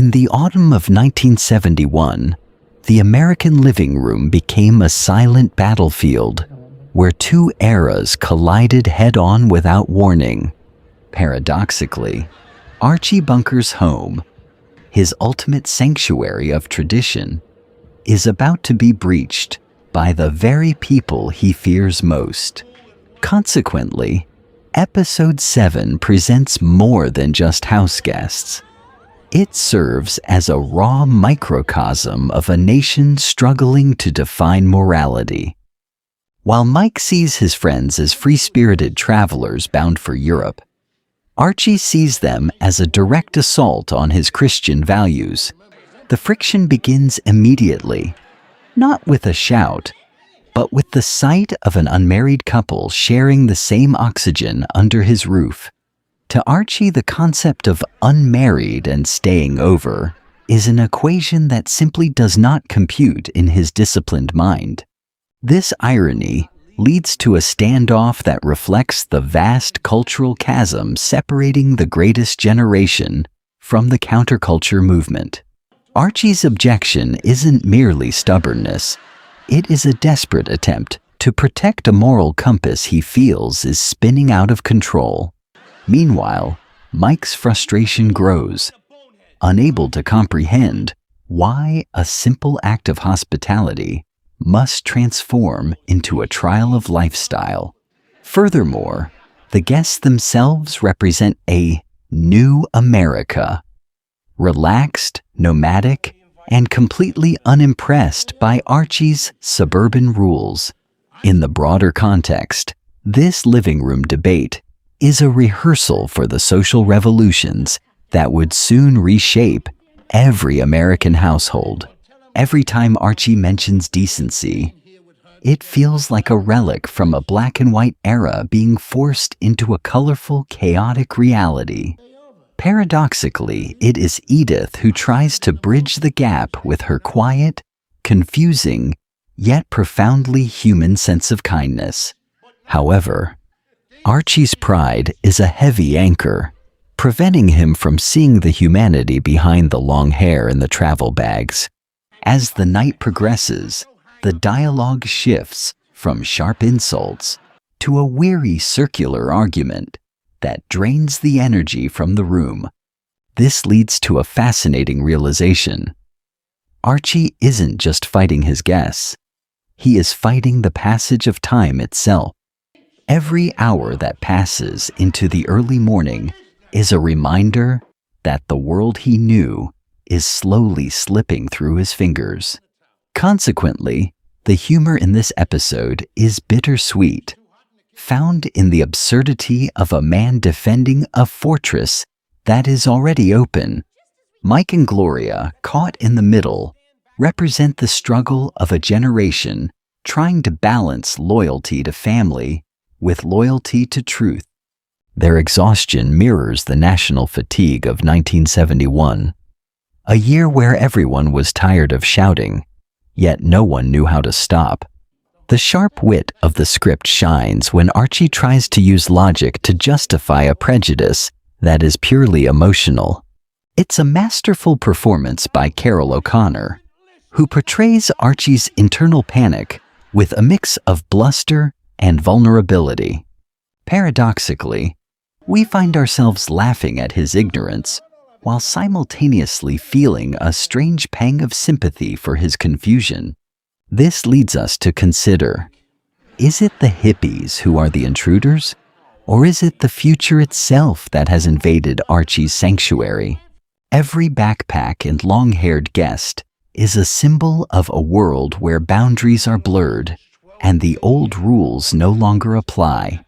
In the autumn of 1971, the American living room became a silent battlefield where two eras collided head-on without warning. Paradoxically, Archie Bunker's home, his ultimate sanctuary of tradition, is about to be breached by the very people he fears most. Consequently, Episode 7 presents more than just house guests. It serves as a raw microcosm of a nation struggling to define morality. While Mike sees his friends as free-spirited travelers bound for Europe, Archie sees them as a direct assault on his Christian values. The friction begins immediately, not with a shout, but with the sight of an unmarried couple sharing the same oxygen under his roof. To Archie, the concept of unmarried and staying over is an equation that simply does not compute in his disciplined mind. This irony leads to a standoff that reflects the vast cultural chasm separating the greatest generation from the counterculture movement. Archie's objection isn't merely stubbornness. It is a desperate attempt to protect a moral compass he feels is spinning out of control. Meanwhile, Mike's frustration grows, unable to comprehend why a simple act of hospitality must transform into a trial of lifestyle. Furthermore, the guests themselves represent a new America, relaxed, nomadic, and completely unimpressed by Archie's suburban rules. In the broader context, this living room debate is a rehearsal for the social revolutions that would soon reshape every American household. Every time Archie mentions decency, it feels like a relic from a black and white era being forced into a colorful, chaotic reality. Paradoxically, it is Edith who tries to bridge the gap with her quiet, confusing, yet profoundly human sense of kindness. However, Archie's pride is a heavy anchor, preventing him from seeing the humanity behind the long hair and the travel bags. As the night progresses, the dialogue shifts from sharp insults to a weary circular argument that drains the energy from the room. This leads to a fascinating realization. Archie isn't just fighting his guests. He is fighting the passage of time itself. Every hour that passes into the early morning is a reminder that the world he knew is slowly slipping through his fingers. Consequently, the humor in this episode is bittersweet, found in the absurdity of a man defending a fortress that is already open. Mike and Gloria, caught in the middle, represent the struggle of a generation trying to balance loyalty to family with loyalty to truth. Their exhaustion mirrors the national fatigue of 1971, a year where everyone was tired of shouting, yet no one knew how to stop. The sharp wit of the script shines when Archie tries to use logic to justify a prejudice that is purely emotional. It's a masterful performance by Carol O'Connor, who portrays Archie's internal panic with a mix of bluster and vulnerability. Paradoxically, we find ourselves laughing at his ignorance while simultaneously feeling a strange pang of sympathy for his confusion. This leads us to consider, is it the hippies who are the intruders, or is it the future itself that has invaded Archie's sanctuary? Every backpack and long-haired guest is a symbol of a world where boundaries are blurred and the old rules no longer apply.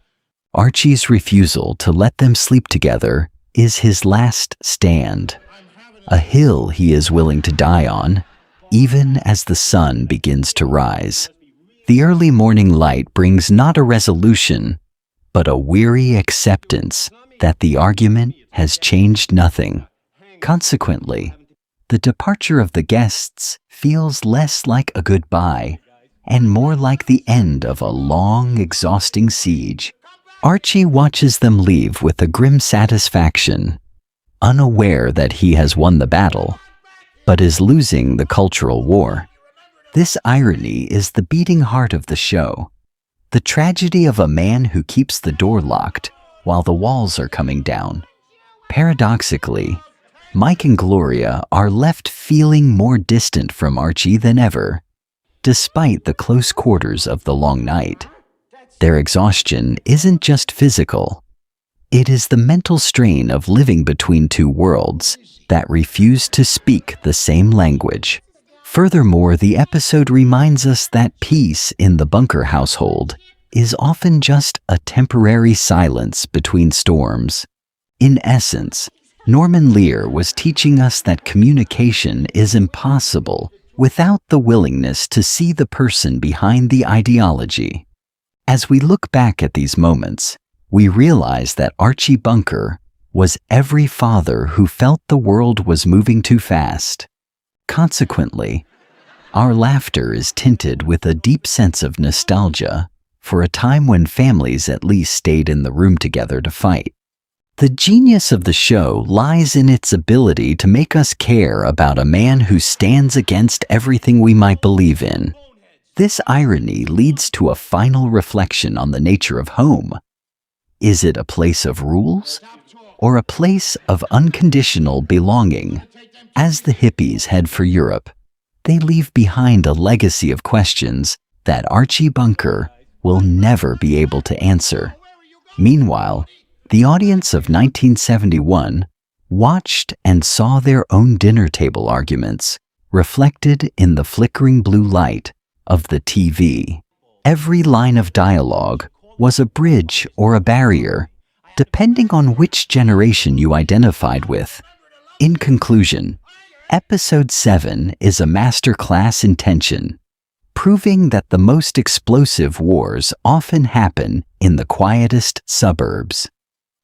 Archie's refusal to let them sleep together is his last stand, a hill he is willing to die on, even as the sun begins to rise. The early morning light brings not a resolution, but a weary acceptance that the argument has changed nothing. Consequently, the departure of the guests feels less like a goodbye and more like the end of a long, exhausting siege. Archie watches them leave with a grim satisfaction, unaware that he has won the battle. but is losing the cultural war. This irony is the beating heart of the show. The tragedy of a man who keeps the door locked while the walls are coming down. Paradoxically, Mike and Gloria are left feeling more distant from Archie than ever, despite the close quarters of the long night. Their exhaustion isn't just physical. It is the mental strain of living between two worlds that refuse to speak the same language. Furthermore, the episode reminds us that peace in the Bunker household is often just a temporary silence between storms. In essence, Norman Lear was teaching us that communication is impossible without the willingness to see the person behind the ideology. As we look back at these moments, we realize that Archie Bunker was every father who felt the world was moving too fast. Consequently, our laughter is tinted with a deep sense of nostalgia for a time when families at least stayed in the room together to fight. The genius of the show lies in its ability to make us care about a man who stands against everything we might believe in. This irony leads to a final reflection on the nature of home. Is it a place of rules or a place of unconditional belonging? As the hippies head for Europe, they leave behind a legacy of questions that Archie Bunker will never be able to answer. Meanwhile, the audience of 1971 watched and saw their own dinner table arguments reflected in the flickering blue light of the TV. Every line of dialogue was a bridge or a barrier, depending on which generation you identified with. In conclusion, Episode 7 is a masterclass in tension, proving that the most explosive wars often happen in the quietest suburbs.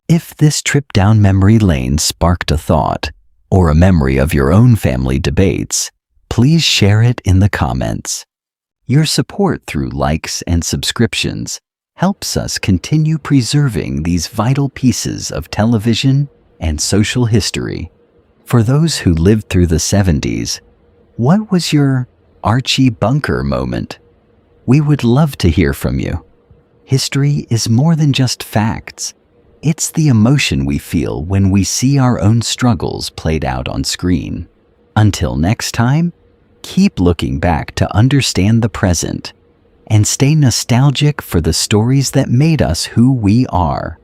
If this trip down memory lane sparked a thought, or a memory of your own family debates, please share it in the comments. Your support through likes and subscriptions helps us continue preserving these vital pieces of television and social history. For those who lived through the 70s, what was your Archie Bunker moment? We would love to hear from you. History is more than just facts. It's the emotion we feel when we see our own struggles played out on screen. Until next time, keep looking back to understand the present and stay nostalgic for the stories that made us who we are.